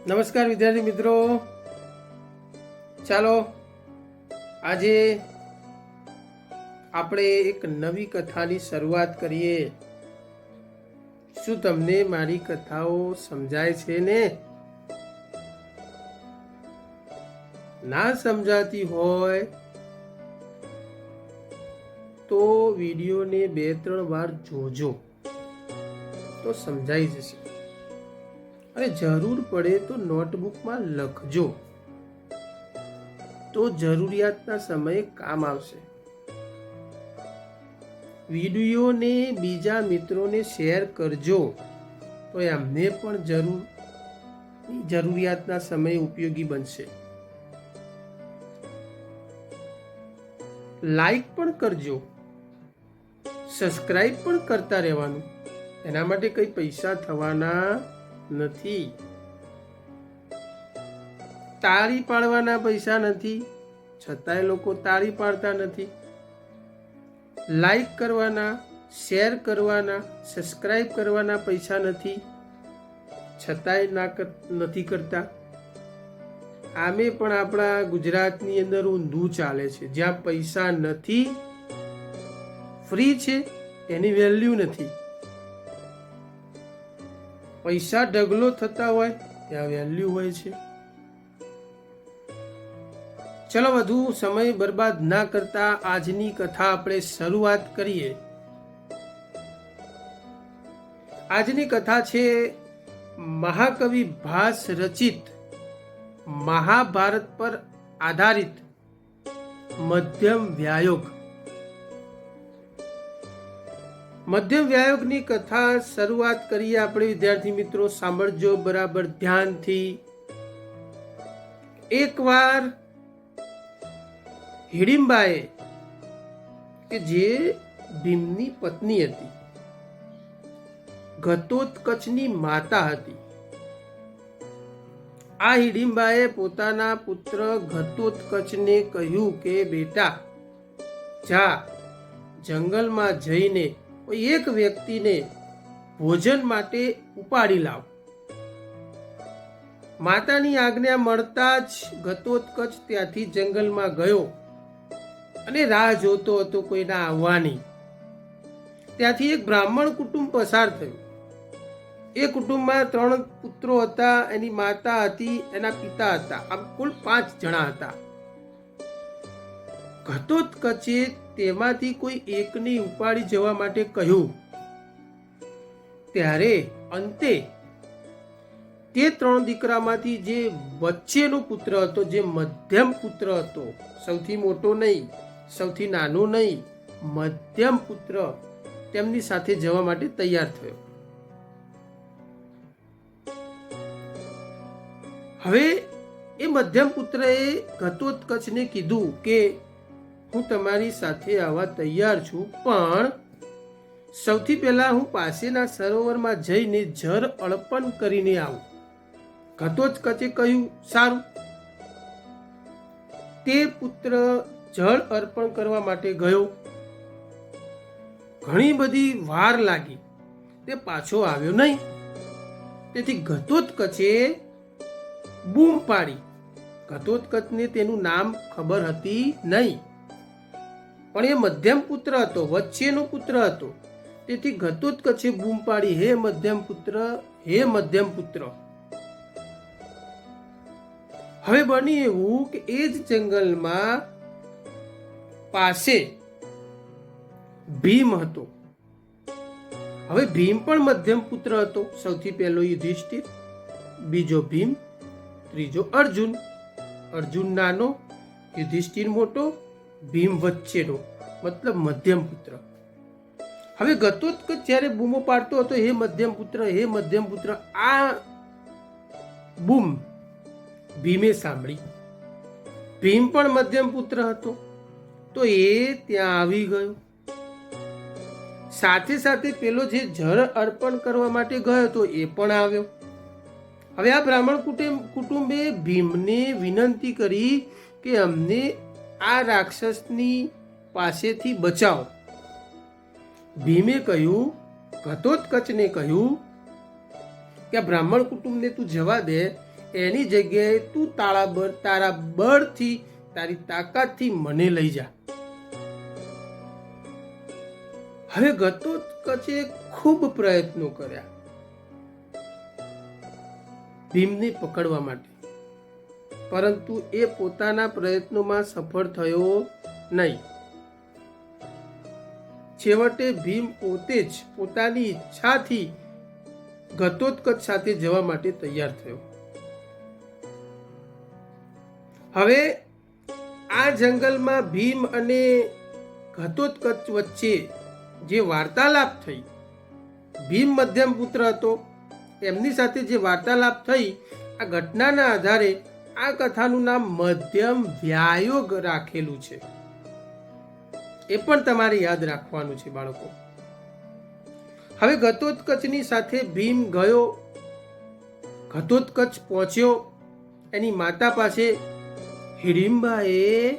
નમસ્કાર વિદ્યાર્થી મિત્રો, ચાલો આજે આપણે એક નવી કથાની શરૂઆત કરીએ. શું તમને મારી કથાઓ સમજાય છે ને? ના સમજાતી હોય તો વિડીયોને 2-3 વાર જોજો તો સમજાઈ જશે. અને જરૂર પડે તો નોટબુકમાં લખજો તો જરૂરિયાતના સમયે કામ આવશે. વિડીયોને બીજા મિત્રોને શેર કરજો તો એમને પણ જરૂરિયાતના સમયે ઉપયોગી બનશે. લાઈક પણ કરજો, સબસ્ક્રાઇબ પણ કરતા રહેવાનું. એના માટે કઈ પૈસા થવાના નથી, તાળી પાડવાના પૈસા નથી, છતાંય લોકો તાળી પાડતા નથી. લાઈક કરવાના, શેર કરવાના, સબસ્ક્રાઇબ કરવાના પૈસા નથી, છતાંય નથી કરતા. આમે પણ આપણા ગુજરાતની અંદર ઊંધું ચાલે છે. જ્યાં પૈસા નથી, ફ્રી છે, એની વેલ્યુ નથી. પૈસા ઢગલો થતા હોય ત્યાં વેલ્યુ હોય છે. ચલો વધુ સમય બરબાદ ના કરતા આજની કથા આપણે શરૂઆત કરીએ. આજની કથા છે મહાકવિ ભાસ રચિત મહાભારત પર આધારિત મધ્યમ વ્યાયોગ. મધ્યમ વ્યાયોગની કથા શરૂઆત કરીએ આપણે વિદ્યાર્થી મિત્રો. સાંભળજો બરાબર ધ્યાનથી. એકવાર હિડિંબાએ કે જે ભીમની પત્ની હતી, ઘટોત્કચની માતા હતી. આ હિડિંબાએ પોતાના પુત્ર ઘટોત્કચને કહ્યું કે બેટા જા જંગલમાં જઈને કોઈ એક વ્યક્તિને ભોજન માટે ઉપાડી લાવ. માતાની આજ્ઞા મળતા જ ઘટોત્કચ ત્યાંથી જંગલમાં ગયો અને રાહ જોતો હતો કોઈના આવવાની. ત્યાંથી એક બ્રાહ્મણ કુટુંબ પસાર થયું. એ કુટુંબમાં 3 પુત્રો હતા, એની માતા હતી, એના પિતા હતા. આમ કુલ 5 જણા હતા. ઘટોત્કચે તેમાંથી કોઈ એકને ઉપાડી જવા માટે કહ્યું. ત્યારે અંતે તે 3 દીકરામાંથી જે વચ્ચેનો પુત્ર હતો, જે મધ્યમ પુત્ર હતો, સૌથી મોટો નહીં, સૌથી નાનો નહીં, મધ્યમ પુત્ર, તેમની સાથે જવા માટે તૈયાર થયો. હવે એ મધ્યમ પુત્રએ ઘટોત્કચને કીધું કે હું તમારી સાથે આવવા તૈયાર છું, પણ સૌથી પહેલા હું પાસેના સરોવરમાં જઈને જળ અર્પણ કરીને આવું. ઘટોત્કચે કહ્યું સારું. તે પુત્ર જળ અર્પણ કરવા માટે ગયો. ઘણી બધી વાર લાગી, તે પાછો આવ્યો નહીં. તેથી ઘટોત્કચે બૂમ પાડી. ઘટોત્કચને તેનું નામ ખબર હતી નહીં, પણ એ મધ્યમ પુત્ર હતો, વચ્ચેનો પુત્ર હતો. તેથી ઘટોત્કચે બૂમ પાડી, હે મધ્યમ પુત્ર, હે મધ્યમ પુત્ર. હવે બની એવું કે એ જ જંગલમાં પાસે ભીમ હતો. હવે ભીમ પણ મધ્યમ પુત્ર હતો. સૌથી પહેલો યુધિષ્ઠિર, બીજો ભીમ, ત્રીજો અર્જુન. અર્જુન નાનો, યુધિષ્ઠિર મોટો, ભીમ વચ્ચેનો, મતલબ મધ્યમ પુત્ર. હવે ઘટોત્કચ જ્યારે બૂમો પાડતો હતો, હે મધ્યમ પુત્ર, હે મધ્યમ પુત્ર, આ બૂમ ભીમે સાંભળી. ભીમ પણ મધ્યમ પુત્ર હતો, તો એ ત્યાં આવી ગયો. સાથે સાથે પેલો જે જળ અર્પણ કરવા માટે ગયો હતો એ પણ આવ્યો. હવે આ બ્રાહ્મણ કુટુંબે ભીમને વિનંતી કરી કે અમને આ રાક્ષસની પાસેથી બચાવો. ભીમે કહ્યું, ઘટોત્કચને કહ્યું કે બ્રાહ્મણ કુટુંબને તું જવા દે, એની જગ્યાએ તું તારા બળથી, તારી તાકાતથી મને લઈ જા. હવે ઘટોત્કચે ખૂબ પ્રયત્નો કર્યા ભીમને પકડવા માટે, પરંતુ એ પોતાના પ્રયત્નોમાં સફળ થયો નહીં. છેવટે ભીમ પોતે જ પોતાની ઈચ્છાથી ઘટોત્કચ સાથે જવા માટે તૈયાર થયો. હવે આ જંગલમાં ભીમ અને ઘટોત્કચ વચ્ચે જે વાર્તાલાપ થઈ, ભીમ મધ્યમ પુત્ર હતો, એમની સાથે જે વાર્તાલાપ થઈ, આ ઘટનાના આધારે આ કથાનું નામ મધ્યમ વ્યાયોગ રાખેલું છે. એ પણ તમારે યાદ રાખવાનું છે બાળકો. હવે ઘટોત્કચની સાથે ભીમ ગયો. ઘટોત્કચ પહોંચ્યો એની માતા પાસે. હિડિંબાએ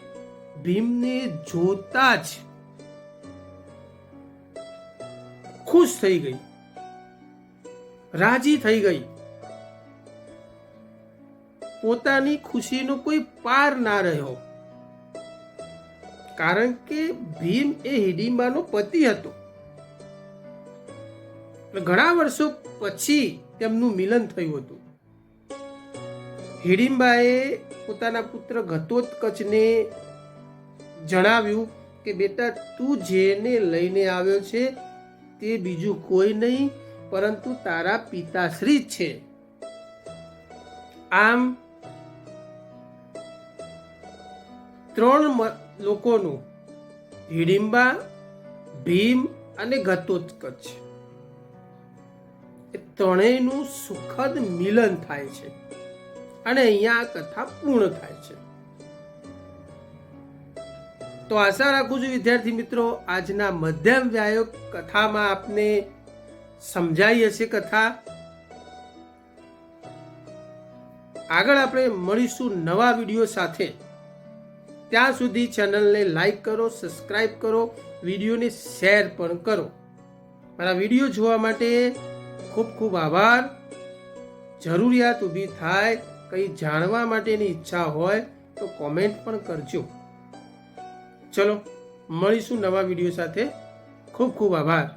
ભીમને જોતા જ ખુશ થઈ ગઈ, રાજી થઈ ગઈ. પોતાની ખુશીનો કોઈ પાર ના રહ્યો, કારણ કે ભીમ એ હિડિંબાનો પતિ હતો. ઘણા વર્ષો પછી તેમનું મિલન થયું હતું. હિડિંબાએ પોતાના પુત્ર ઘટોત્કચને જણાવ્યું કે બેટા, તું જેને લઈને આવ્યો છે તે બીજું કોઈ નહીં પરંતુ તારા પિતાશ્રી જ છે. આમ 3 લોકોનું, હિડિંબા, ભીમ અને ઘટોત્કચ, એ ત્રણેયનું સુખદ મિલન થાય છે અને અહીંયા આ કથા પૂર્ણ થાય છે. તો આશા રાખું છું વિદ્યાર્થી મિત્રો, આજના મધ્યમ વ્યાયોગ કથામાં આપને સમજાઈ હશે કથા. આગળ આપણે મળીશું નવા વિડીયો સાથે. ત્યાં સુધી ચેનલને લાઈક કરો, સબસ્ક્રાઇબ કરો, વિડીયોને શેર પણ કરો. મારા વિડીયો જોવા માટે ખૂબ ખૂબ આભાર. જરૂરિયાત ઊભી થાય, કંઈ જાણવા માટેની ઈચ્છા હોય તો કોમેન્ટ પણ કરજો. ચલો મળીશું નવા વિડીયો સાથે. ખૂબ ખૂબ આભાર.